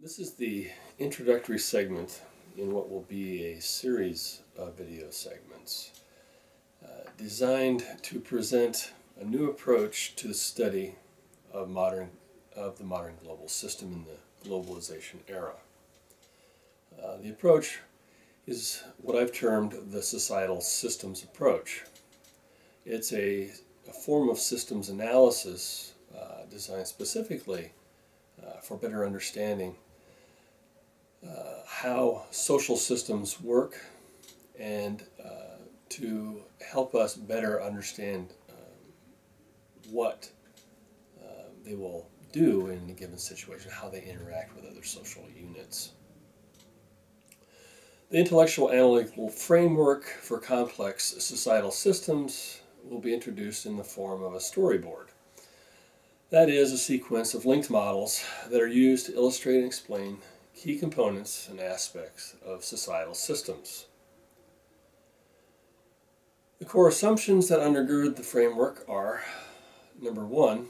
This is the introductory segment in what will be a series of video segments designed to present a new approach to the study of the modern global system in the globalization era. The approach is what I've termed the societal systems approach. It's a form of systems analysis designed specifically for better understanding how social systems work and to help us better understand what they will do in a given situation, how they interact with other social units. The intellectual analytical framework for complex societal systems will be introduced in the form of a storyboard. That is a sequence of linked models that are used to illustrate and explain key components and aspects of societal systems. The core assumptions that undergird the framework are, number one,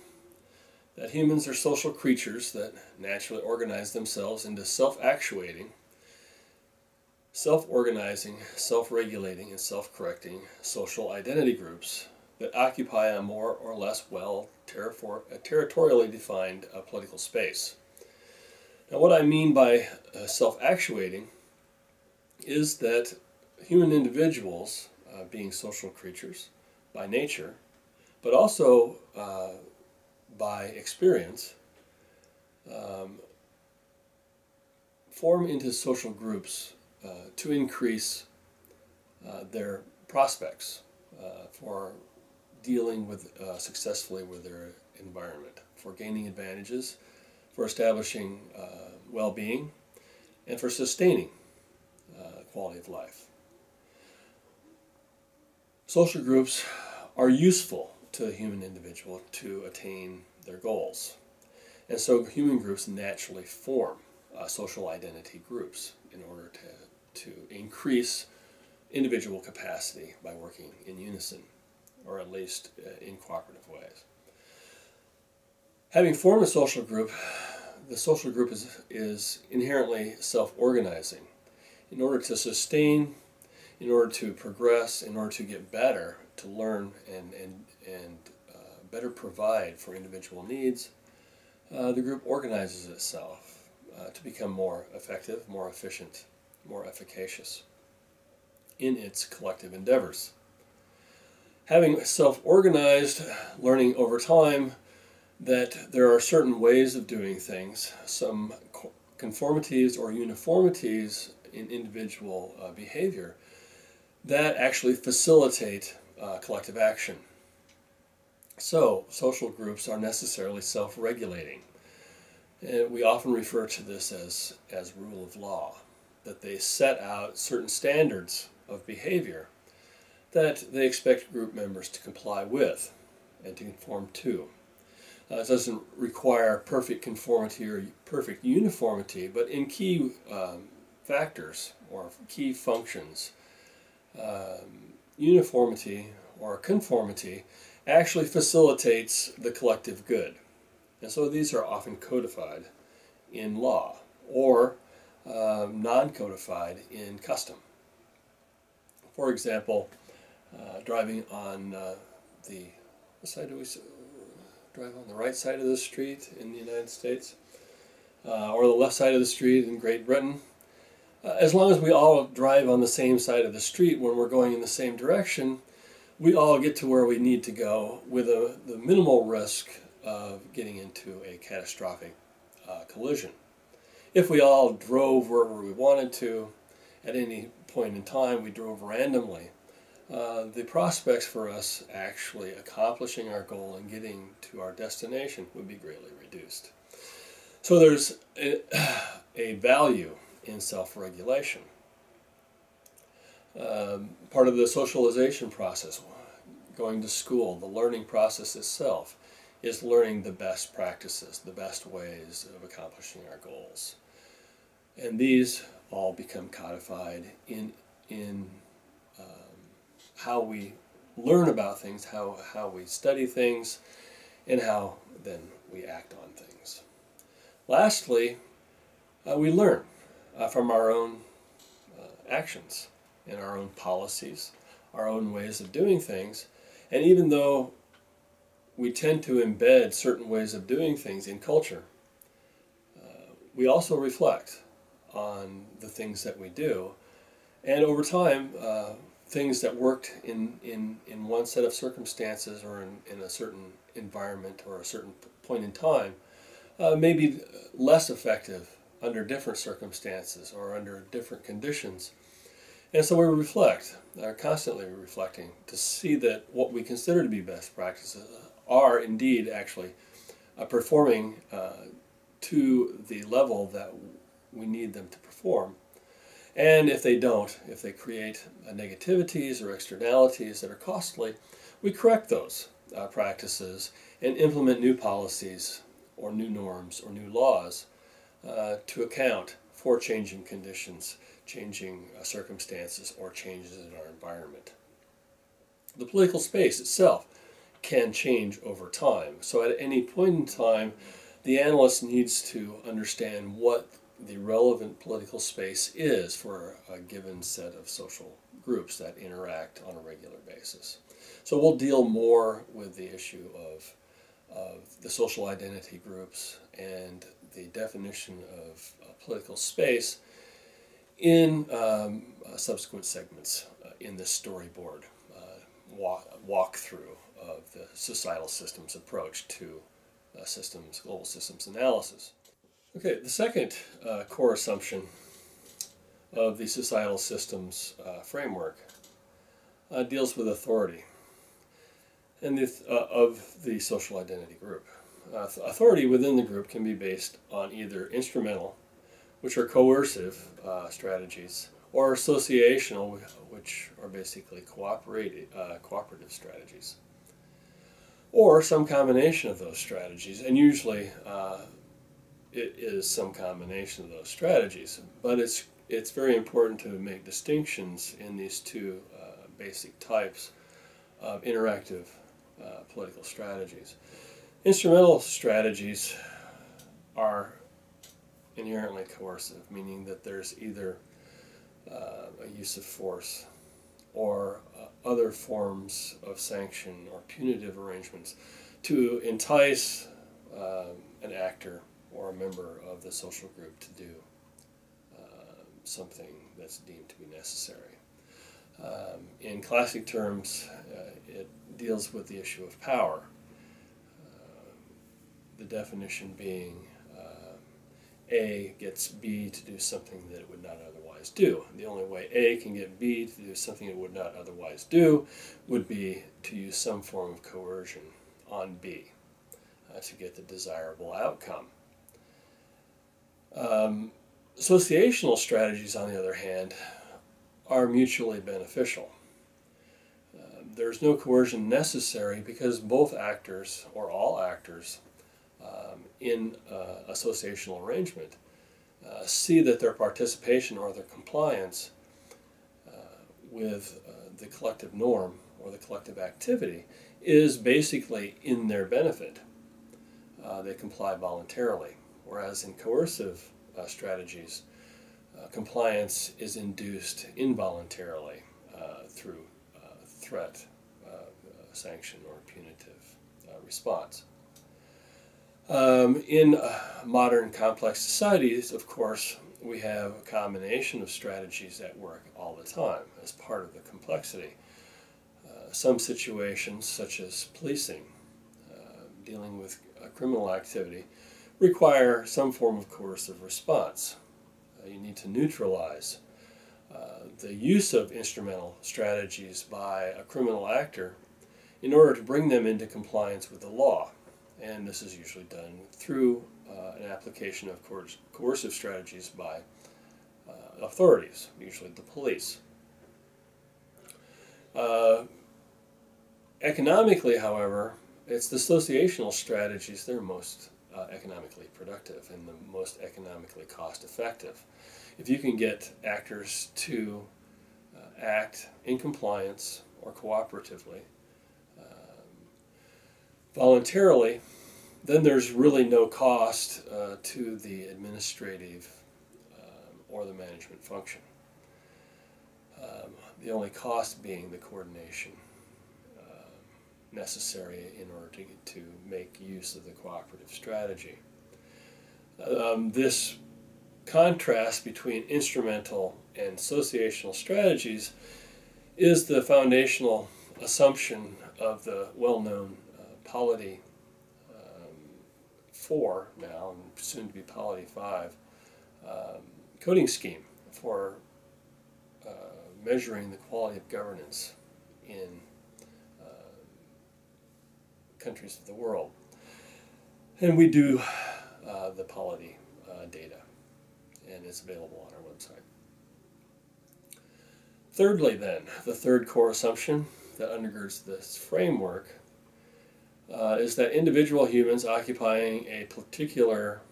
that humans are social creatures that naturally organize themselves into self-actuating, self-organizing, self-regulating, and self-correcting social identity groups that occupy a more or less well territorially defined political space. Now, what I mean by self-actuating is that human individuals, being social creatures by nature, but also by experience, form into social groups to increase their prospects for dealing with successfully with their environment, for gaining advantages, for establishing well-being, and for sustaining quality of life. Social groups are useful to the human individual to attain their goals. And so human groups naturally form social identity groups in order to increase individual capacity by working in unison, or at least in cooperative ways. Having formed a social group, the social group is inherently self-organizing. In order to sustain, in order to progress, in order to get better, to learn and better provide for individual needs, the group organizes itself to become more effective, more efficient, more efficacious in its collective endeavors. Having self-organized, learning over time that there are certain ways of doing things, some conformities or uniformities in individual behavior that actually facilitate collective action. So, social groups are necessarily self-regulating. And we often refer to this as rule of law, that they set out certain standards of behavior that they expect group members to comply with and to conform to. It doesn't require perfect conformity or perfect uniformity, but in key factors or key functions, uniformity or conformity actually facilitates the collective good. And so these are often codified in law or non-codified in custom. For example, driving on what side do we drive on? The right side of the street in the United States, or the left side of the street in Great Britain. As long as we all drive on the same side of the street when we're going in the same direction, we all get to where we need to go with the minimal risk of getting into a catastrophic collision. If we all drove wherever we wanted to, at any point in time we drove randomly, the prospects for us actually accomplishing our goal and getting to our destination would be greatly reduced. So there's a value in self-regulation. Part of the socialization process, going to school, the learning process itself, is learning the best practices, the best ways of accomplishing our goals. And these all become codified in how we learn about things, how we study things, and how then we act on things. Lastly, We learn from our own actions and our own policies, our own ways of doing things. And even though we tend to embed certain ways of doing things in culture, we also reflect on the things that we do. And over time, things that worked in one set of circumstances or in a certain environment or a certain point in time may be less effective under different circumstances or under different conditions. And so we reflect, are constantly reflecting to see that what we consider to be best practices are indeed actually performing to the level that we need them to perform. And if they don't, if they create negativities or externalities that are costly, we correct those practices and implement new policies or new norms or new laws to account for changing conditions, changing circumstances, or changes in our environment. The political space itself can change over time. So at any point in time, the analyst needs to understand what the relevant political space is for a given set of social groups that interact on a regular basis. So we'll deal more with the issue of the social identity groups and the definition of political space in subsequent segments in this storyboard walkthrough of the societal systems approach to global systems analysis. Okay, the second core assumption of the societal systems framework deals with authority and of the social identity group. Authority within the group can be based on either instrumental, which are coercive strategies, or associational, which are basically cooperative strategies, or some combination of those strategies. And usually it is some combination of those strategies, but it's very important to make distinctions in these two basic types of interactive political strategies. Instrumental strategies are inherently coercive, meaning that there's either a use of force or other forms of sanction or punitive arrangements to entice an actor or a member of the social group to do something that's deemed to be necessary. In classic terms, it deals with the issue of power. The definition being A gets B to do something that it would not otherwise do. The only way A can get B to do something it would not otherwise do would be to use some form of coercion on B to get the desirable outcome. Associational strategies, on the other hand, are mutually beneficial. There's no coercion necessary because both actors, or all actors, in associational arrangement see that their participation or their compliance with the collective norm or the collective activity is basically in their benefit. They comply voluntarily, whereas in coercive strategies, compliance is induced involuntarily through threat, sanction, or punitive response. In modern complex societies, of course, we have a combination of strategies at work all the time as part of the complexity. Some situations, such as policing, dealing with criminal activity, require some form of coercive response. You need to neutralize the use of instrumental strategies by a criminal actor in order to bring them into compliance with the law. And this is usually done through an application of coercive strategies by authorities, usually the police. Economically, however, it's the associational strategies that are most economically productive and the most economically cost-effective. If you can get actors to act in compliance or cooperatively, voluntarily, then there's really no cost to the administrative or the management function. The only cost being the coordination necessary in order to make use of the cooperative strategy. This contrast between instrumental and associational strategies is the foundational assumption of the well-known Polity 4 now, and soon to be Polity 5, coding scheme for measuring the quality of governance in countries of the world. And we do the Polity data, and it's available on our website. Thirdly then, the third core assumption that undergirds this framework is that individual humans occupying a particular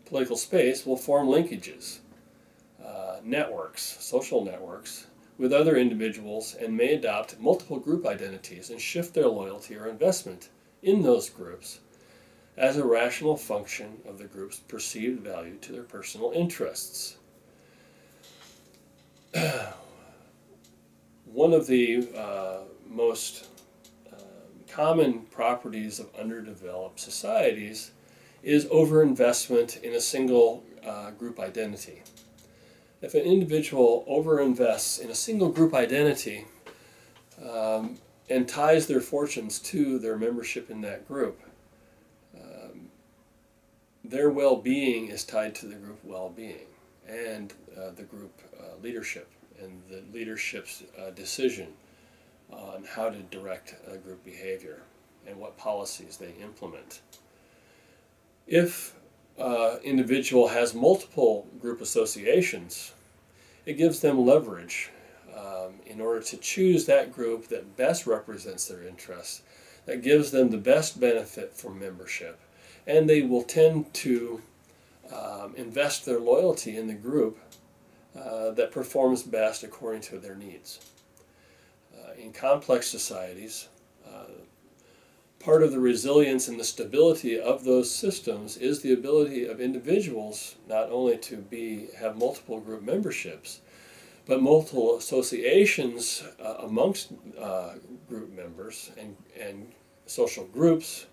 political space will form linkages, networks, social networks, with other individuals, and may adopt multiple group identities and shift their loyalty or investment in those groups as a rational function of the group's perceived value to their personal interests. One of the most common properties of underdeveloped societies is overinvestment in a single group identity. If an individual overinvests in a single group identity and ties their fortunes to their membership in that group, their well-being is tied to the group well-being and the group leadership and the leadership's decision on how to direct group behavior and what policies they implement. If individual has multiple group associations, it gives them leverage in order to choose that group that best represents their interests, that gives them the best benefit from membership, and they will tend to invest their loyalty in the group that performs best according to their needs. In complex societies, part of the resilience and the stability of those systems is the ability of individuals not only to have multiple group memberships, but multiple associations amongst group members and social groups,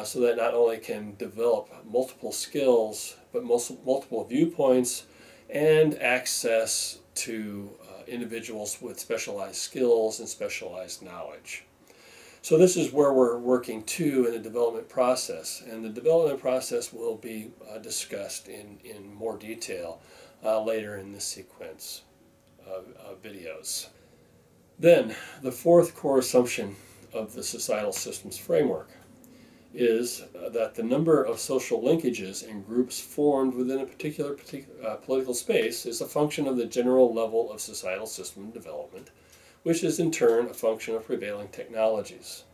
so that not only can develop multiple skills, but multiple viewpoints and access to individuals with specialized skills and specialized knowledge. So this is where we're working to in the development process, and the development process will be discussed in more detail later in this sequence of videos. Then, the fourth core assumption of the societal systems framework is that the number of social linkages and groups formed within a particular political space is a function of the general level of societal system development, which is in turn a function of prevailing technologies.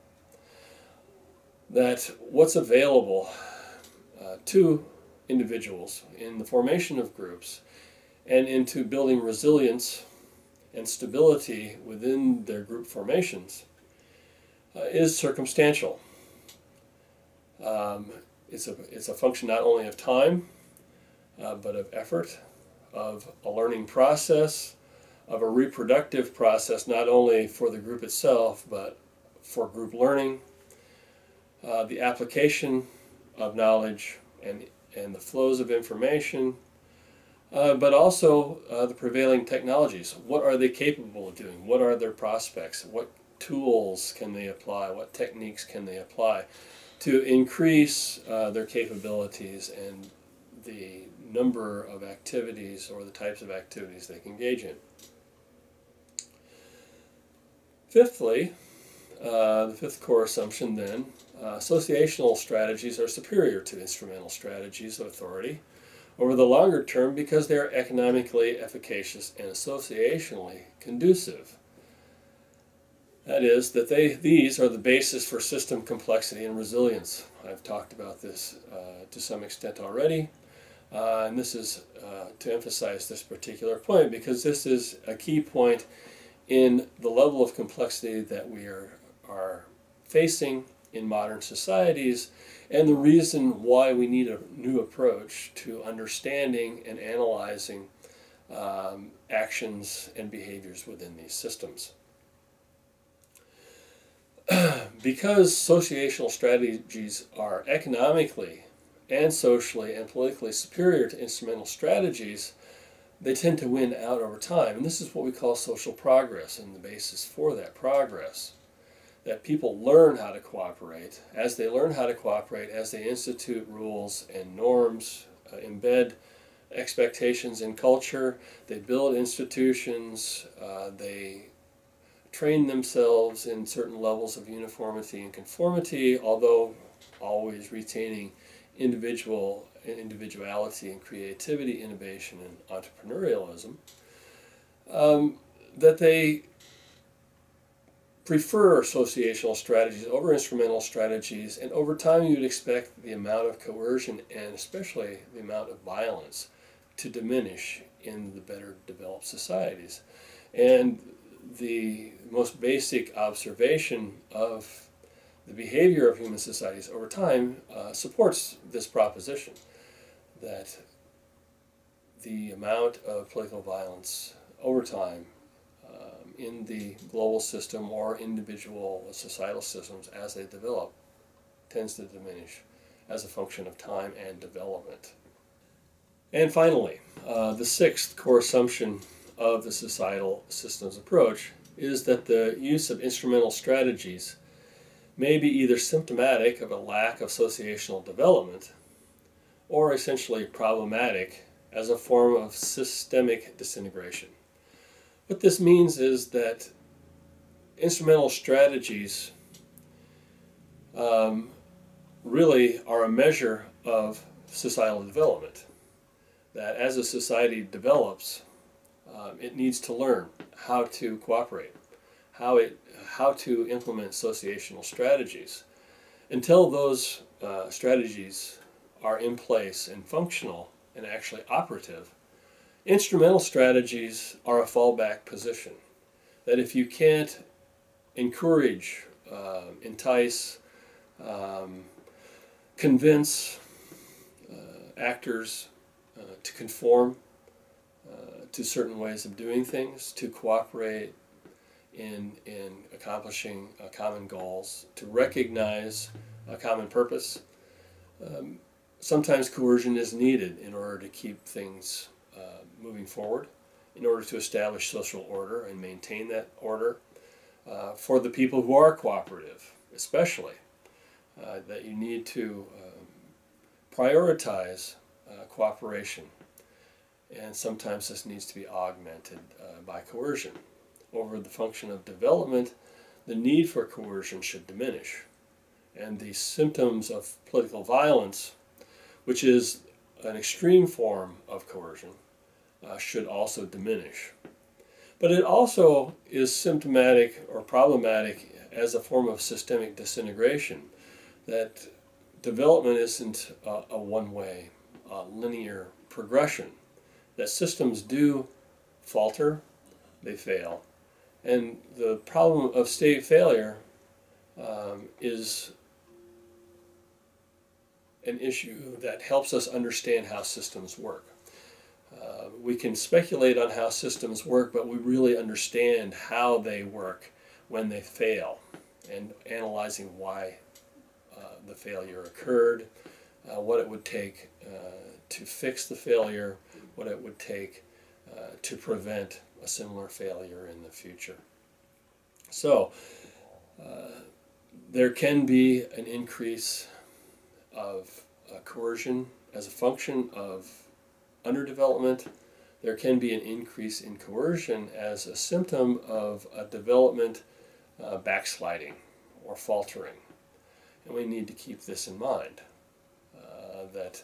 That what's available to individuals in the formation of groups and into building resilience and stability within their group formations is circumstantial. It's a function not only of time, but of effort, of a learning process, of a reproductive process, not only for the group itself, but for group learning, the application of knowledge and the flows of information, but also the prevailing technologies. What are they capable of doing? What are their prospects? What tools can they apply? What techniques can they apply to increase their capabilities and the number of activities or the types of activities they can engage in? Fifthly, the fifth core assumption then, associational strategies are superior to instrumental strategies of authority over the longer term because they are economically efficacious and associationally conducive. That is, that these are the basis for system complexity and resilience. I've talked about this to some extent already, and this is to emphasize this particular point because this is a key point in the level of complexity that we are facing in modern societies, and the reason why we need a new approach to understanding and analyzing actions and behaviors within these systems. Because associational strategies are economically and socially and politically superior to instrumental strategies, they tend to win out over time. And this is what we call social progress, and the basis for that progress. That people learn how to cooperate. As they learn how to cooperate, as they institute rules and norms, embed expectations in culture, they build institutions, they train themselves in certain levels of uniformity and conformity, although always retaining individuality and creativity, innovation and entrepreneurialism, that they prefer associational strategies over instrumental strategies, and over time you would expect the amount of coercion and especially the amount of violence to diminish in the better developed societies. And the most basic observation of the behavior of human societies over time supports this proposition, that the amount of political violence over time in the global system or individual societal systems as they develop tends to diminish as a function of time and development. And finally, the sixth core assumption of the societal systems approach is that the use of instrumental strategies may be either symptomatic of a lack of associational development or essentially problematic as a form of systemic disintegration. What this means is that instrumental strategies really are a measure of societal development. That as a society develops, it needs to learn how to cooperate, how to implement associational strategies. Until those strategies are in place and functional and actually operative, instrumental strategies are a fallback position. That if you can't encourage, entice, convince actors to conform to certain ways of doing things, to cooperate in accomplishing common goals, to recognize a common purpose, sometimes coercion is needed in order to keep things moving forward, in order to establish social order and maintain that order. For the people who are cooperative, especially, that you need to prioritize cooperation, and sometimes this needs to be augmented by coercion. Over the function of development, the need for coercion should diminish, and the symptoms of political violence, which is an extreme form of coercion, should also diminish. But it also is symptomatic or problematic as a form of systemic disintegration, that development isn't a one-way, linear progression, that systems do falter, they fail. And the problem of state failure is an issue that helps us understand how systems work. We can speculate on how systems work, but we really understand how they work when they fail, and analyzing why the failure occurred, what it would take to fix the failure, what it would take to prevent a similar failure in the future. So there can be an increase of coercion as a function of underdevelopment. There can be an increase in coercion as a symptom of a development backsliding or faltering. And we need to keep this in mind, that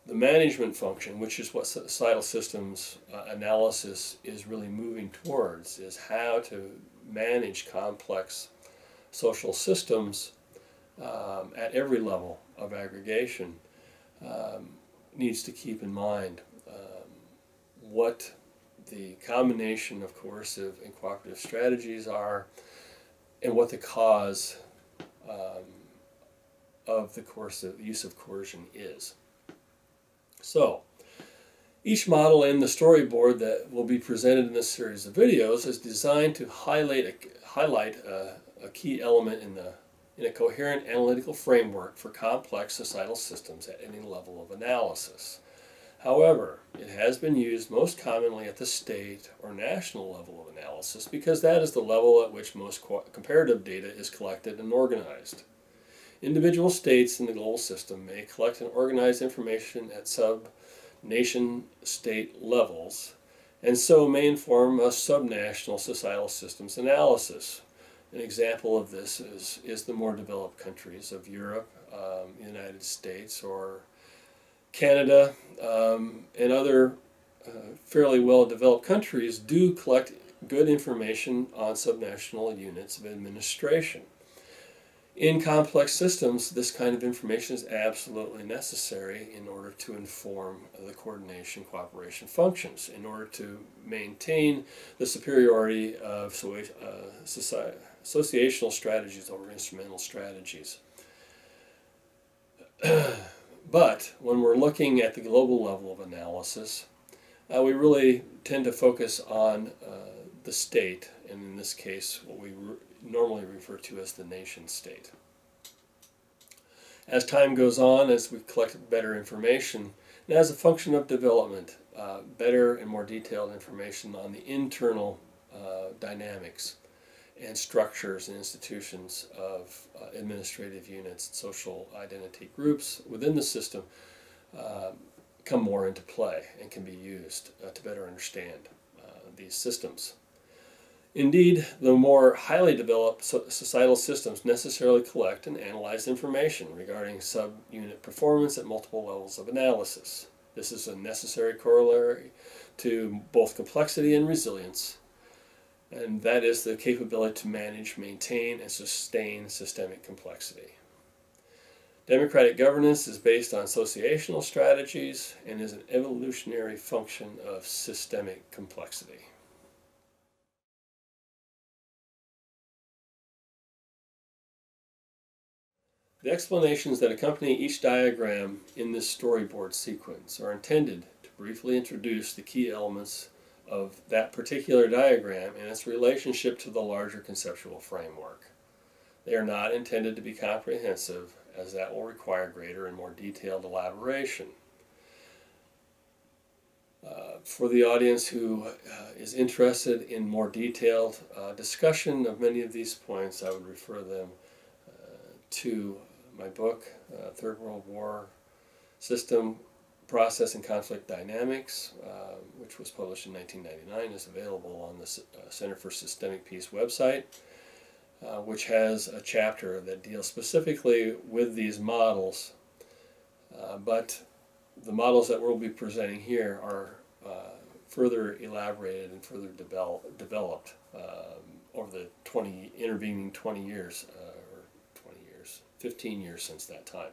the management function, which is what societal systems analysis is really moving towards, is how to manage complex social systems at every level of aggregation, needs to keep in mind what the combination of coercive and cooperative strategies are, and what the cause of the use of coercion is. So, Each model in the storyboard that will be presented in this series of videos is designed to highlight a key element in a coherent analytical framework for complex societal systems at any level of analysis. However, it has been used most commonly at the state or national level of analysis because that is the level at which most comparative data is collected and organized. Individual states in the global system may collect and organize information at sub-nation-state levels, and so may inform a subnational societal systems analysis. An example of this is the more developed countries of Europe, the United States, or Canada, and other fairly well-developed countries do collect good information on subnational units of administration. In complex systems, this kind of information is absolutely necessary in order to inform the coordination cooperation functions, in order to maintain the superiority of associational strategies over instrumental strategies. But when we're looking at the global level of analysis, we really tend to focus on the state, and in this case what we normally refer to as the nation state. As time goes on, as we collect better information, and as a function of development, better and more detailed information on the internal dynamics and structures and institutions of administrative units, social identity groups within the system come more into play and can be used to better understand these systems. Indeed, the more highly developed societal systems necessarily collect and analyze information regarding subunit performance at multiple levels of analysis. This is a necessary corollary to both complexity and resilience, and that is the capability to manage, maintain, and sustain systemic complexity. Democratic governance is based on associational strategies and is an evolutionary function of systemic complexity. The explanations that accompany each diagram in this storyboard sequence are intended to briefly introduce the key elements of that particular diagram and its relationship to the larger conceptual framework. They are not intended to be comprehensive, as that will require greater and more detailed elaboration. For the audience who is interested in more detailed discussion of many of these points, I would refer them to my book, Third World War System, Process and Conflict Dynamics, which was published in 1999, is available on the Center for Systemic Peace website, which has a chapter that deals specifically with these models, but the models that we'll be presenting here are further elaborated and further developed over the intervening 20 years, or 20 years, 15 years since that time.